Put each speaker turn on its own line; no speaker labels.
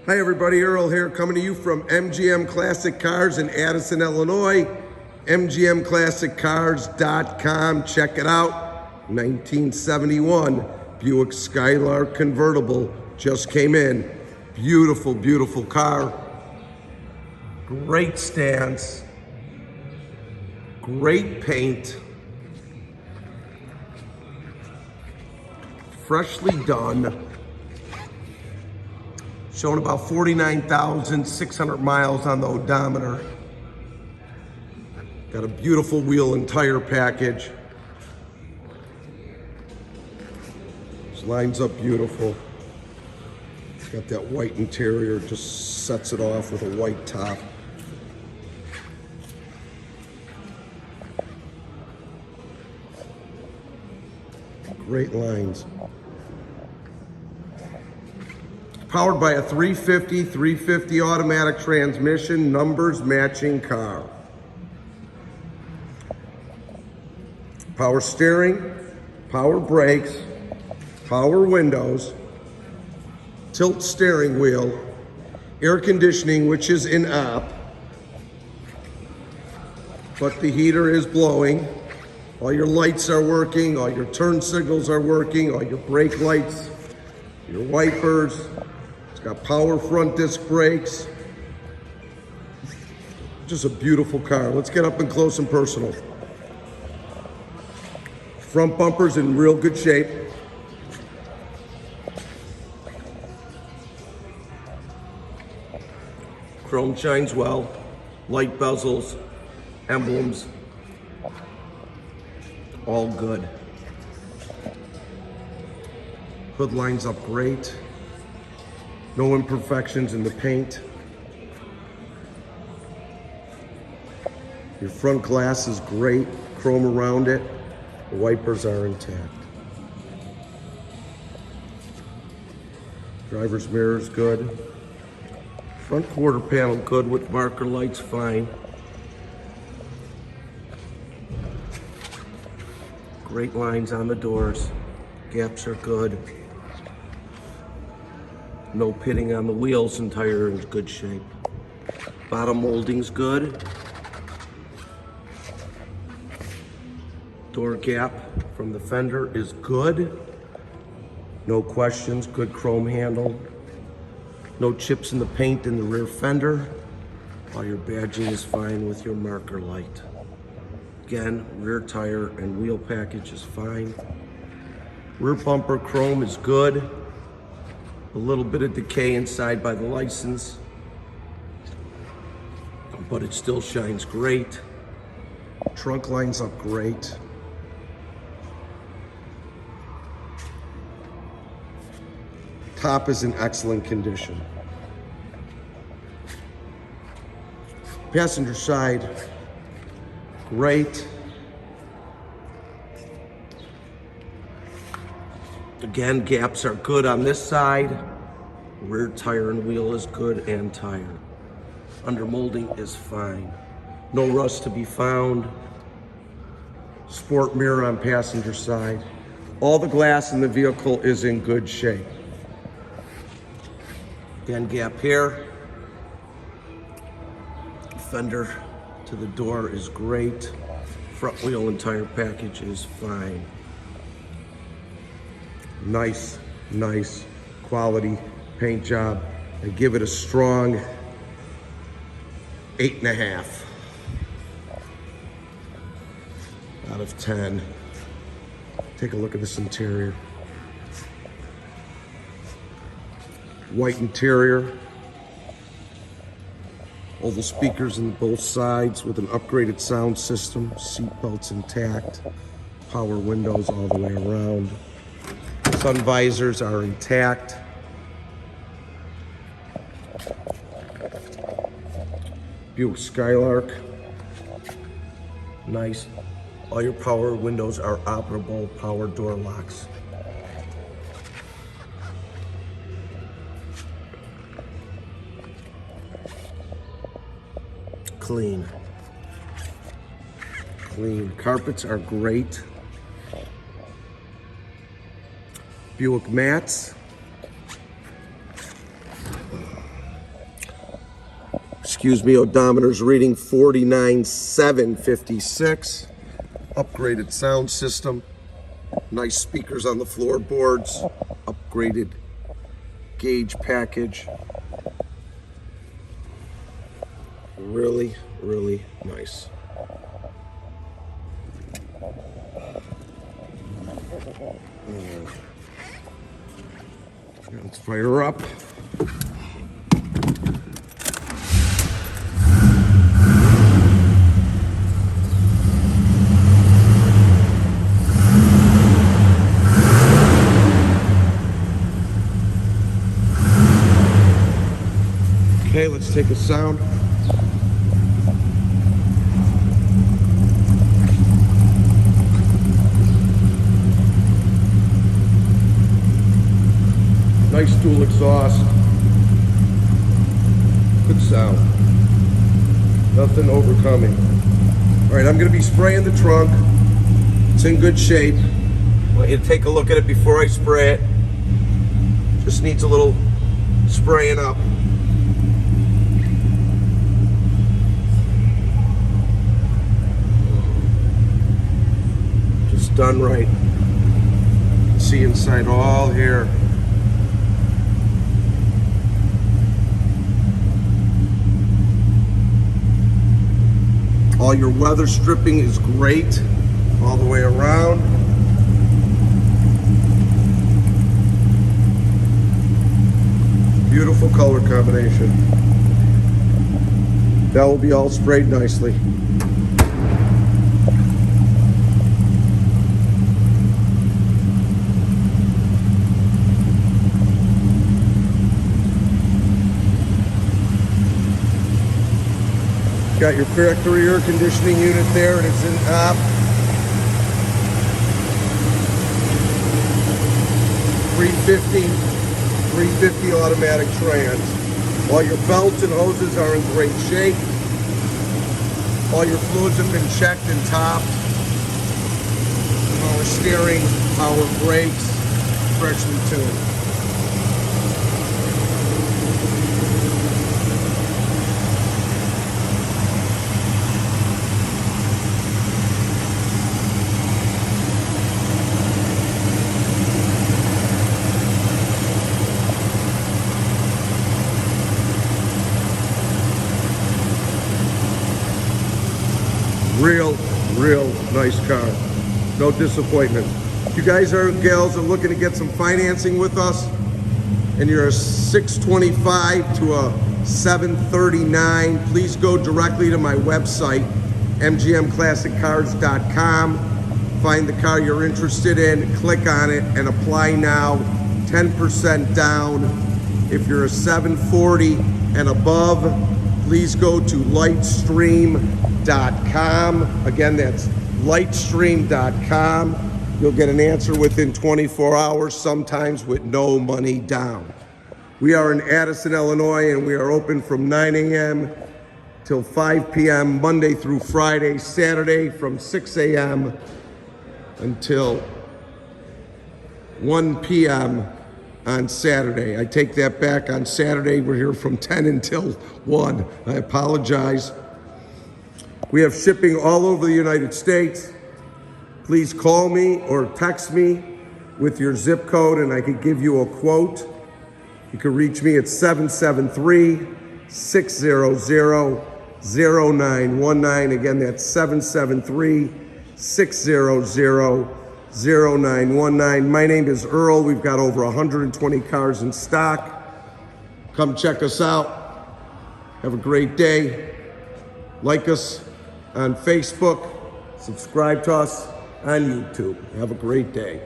Hi everybody, Earl here, coming to you from MGM Classic Cars in Addison, Illinois. MGMClassicCars.com, check it out. 1971 Buick Skylark convertible just came in. Beautiful, beautiful car. Great stance. Great paint. Freshly done. Showing about 49,600 miles on the odometer. Got a beautiful wheel and tire package. This lines up beautiful. It's got that white interior, just sets it off with a white top. Great lines. Powered by a 350 automatic transmission, numbers matching car. Power steering, power brakes, power windows, tilt steering wheel, air conditioning, which is Inop, but the heater is blowing. All your lights are working, all your turn signals are working, all your brake lights, your wipers. It's got power front disc brakes. Just a beautiful car. Let's get up and close and personal. Front bumper's in real good shape. Chrome shines well. Light bezels, emblems, all good. Hood lines up great. No imperfections in the paint. Your front glass is great, chrome around it. The wipers are intact. Driver's mirror is good. Front quarter panel good with marker lights fine. Great lines on the doors. Gaps are good. No pitting on the wheels and tire in good shape. Bottom molding's good. Door gap from the fender is good. No questions, good chrome handle. No chips in the paint in the rear fender. All your badging is fine with your marker light. Again, rear tire and wheel package is fine. Rear bumper chrome is good. A little bit of decay inside by the license, but it still shines great. Trunk lines up great. Top is in excellent condition. Passenger side, great. Again, gaps are good on this side. Rear tire and wheel is good and tire. Under molding is fine. No rust to be found. Sport mirror on passenger side. All the glass in the vehicle is in good shape. Again, gap here. Fender to the door is great. Front wheel and tire package is fine. Nice quality paint job. I give it a strong 8.5 out of 10. Take a look at this interior. White interior. All the speakers on both sides with an upgraded sound system. Seat belts intact. Power windows all the way around. Sun visors are intact. Buick Skylark. Nice. All your power windows are operable, power door locks. Clean. Carpets are great. Buick mats. Excuse me, odometer's reading 49,756. Upgraded sound system. Nice speakers on the floorboards. Upgraded gauge package. Really, really nice. Let's fire her up. Okay, let's take a sound. Nice dual exhaust. Good sound. Nothing overcoming. All right, I'm gonna be spraying the trunk. It's in good shape. I want you to take a look at it before I spray it. Just needs a little spraying up. Just done right. See inside all here. All your weather stripping is great all the way around. Beautiful color combination. That will be all sprayed nicely. Got your factory air conditioning unit there, and it's in Inop. $350 automatic trans. All your belts and hoses are in great shape. All your fluids have been checked and topped. Power steering, power brakes, freshly tuned. Real nice car. No disappointment. If you guys are gals are looking to get some financing with us, and you're a 625 to a 739, please go directly to my website, mgmclassiccars.com. Find the car you're interested in, click on it, and apply now. 10% down. If you're a 740 and above, please go to lightstream.com. Again, that's lightstream.com. You'll get an answer within 24 hours, sometimes with no money down. We are in Addison, Illinois, and we are open from 9 a.m. till 5 p.m. Monday through Friday, Saturday from 6 a.m. until 1 p.m. on Saturday. I take that back. On Saturday, we're here from 10 until 1. I apologize. We have shipping all over the United States. Please call me or text me with your zip code and I could give you a quote. You can reach me at 773-600-0919. Again, that's 773-600-0919. My name is Earl. We've got over 120 cars in stock. Come check us out. Have a great day. Like us on Facebook. Subscribe to us on YouTube. Have a great day.